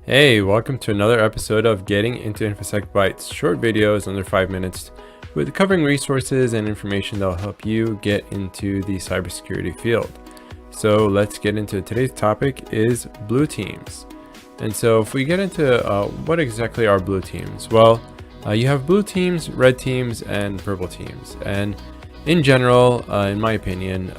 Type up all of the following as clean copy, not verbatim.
Hey, welcome to another episode of Getting Into Infosec Bites, short videos under 5 minutes with covering resources and information that will help you get into the cybersecurity field. So let's get into today's topic is blue teams. And so if we get into what exactly are blue teams? Well, you have blue teams, red teams, and purple teams. And in general, in my opinion,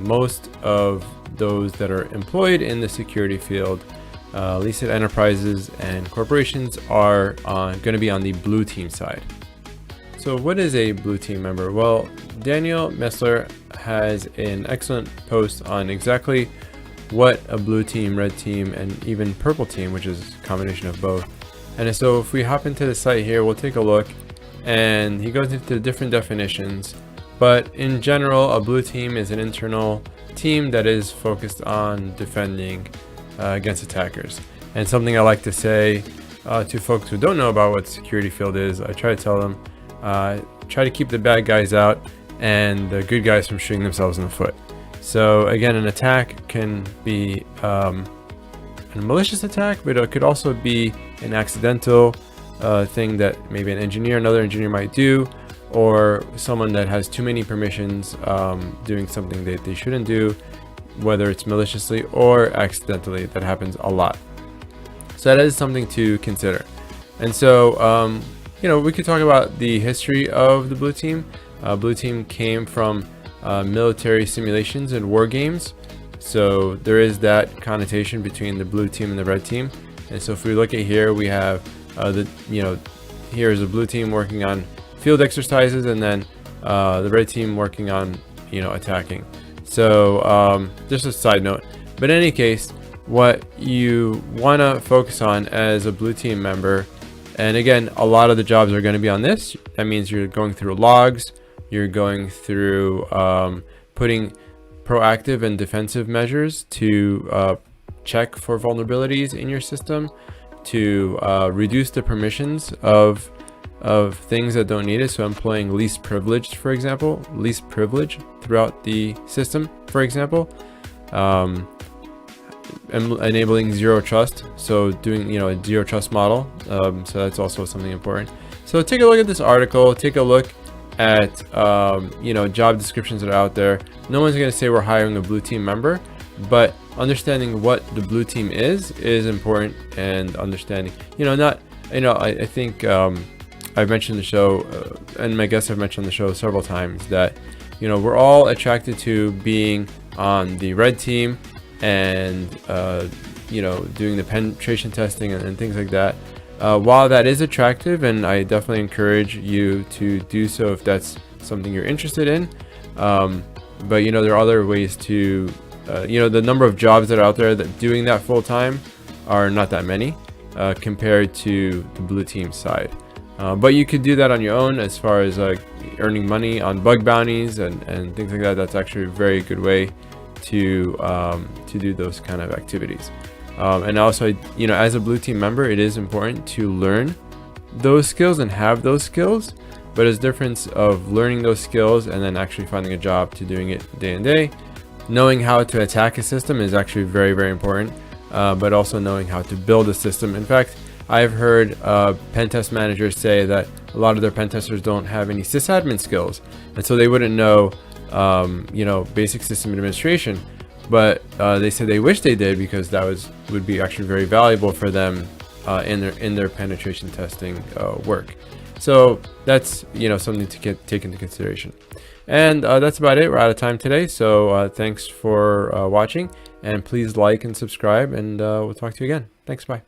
most of those that are employed in the security field, at least at enterprises and corporations, are going to be on the blue team side. So what is a blue team member? Well, Daniel Miessler has an excellent post on exactly what a blue team, red team, and even purple team, which is a combination of both. And so if we hop into the site here, we'll take a look, and he goes into different definitions. But in general, a blue team is an internal team that is focused on defending against attackers. And something I like to say to folks who don't know about what security field is, I try to tell them, try to keep the bad guys out and the good guys from shooting themselves in the foot. So again, an attack can be a malicious attack, but it could also be an accidental thing that maybe another engineer might do, or someone that has too many permissions doing something that they shouldn't do, whether it's maliciously or accidentally. That happens a lot. So that is something to consider. And so, we could talk about the history of the blue team. Blue team came from military simulations and war games. So there is that connotation between the blue team and the red team. And so if we look at here, we have here's a blue team working on field exercises, and then the red team working on, attacking. So just a side note, but in any case, what you want to focus on as a blue team member, and again, a lot of the jobs are going to be on this. That means you're going through logs, you're going through putting proactive and defensive measures to check for vulnerabilities in your system, to reduce the permissions of things that don't need it. So employing least privileged, for example, least privilege throughout the system, for example, enabling zero trust. So doing, a zero trust model. So that's also something important. So take a look at this article, take a look at, job descriptions that are out there. No one's going to say we're hiring a blue team member, but understanding what the blue team is important, and understanding, I think, I've mentioned the show, and my guests have mentioned the show several times, that we're all attracted to being on the red team and doing the penetration testing and things like that. While that is attractive, and I definitely encourage you to do so if that's something you're interested in, but there are other ways to the number of jobs that are out there that doing that full time are not that many compared to the blue team side. But you could do that on your own, as far as earning money on bug bounties and things like that. That's actually a very good way to do those kind of activities. And also, as a blue team member, it is important to learn those skills and have those skills. But there's a difference of learning those skills and then actually finding a job to doing it day in day. Knowing how to attack a system is actually very, very important, but also knowing how to build a system. In fact, I've heard pen test managers say that a lot of their pen testers don't have any sysadmin skills, and so they wouldn't know, basic system administration. But they said they wish they did, because that would be actually very valuable for them in their penetration testing work. So that's something to take into consideration. And that's about it. We're out of time today. So thanks for watching, and please like and subscribe, and we'll talk to you again. Thanks. Bye.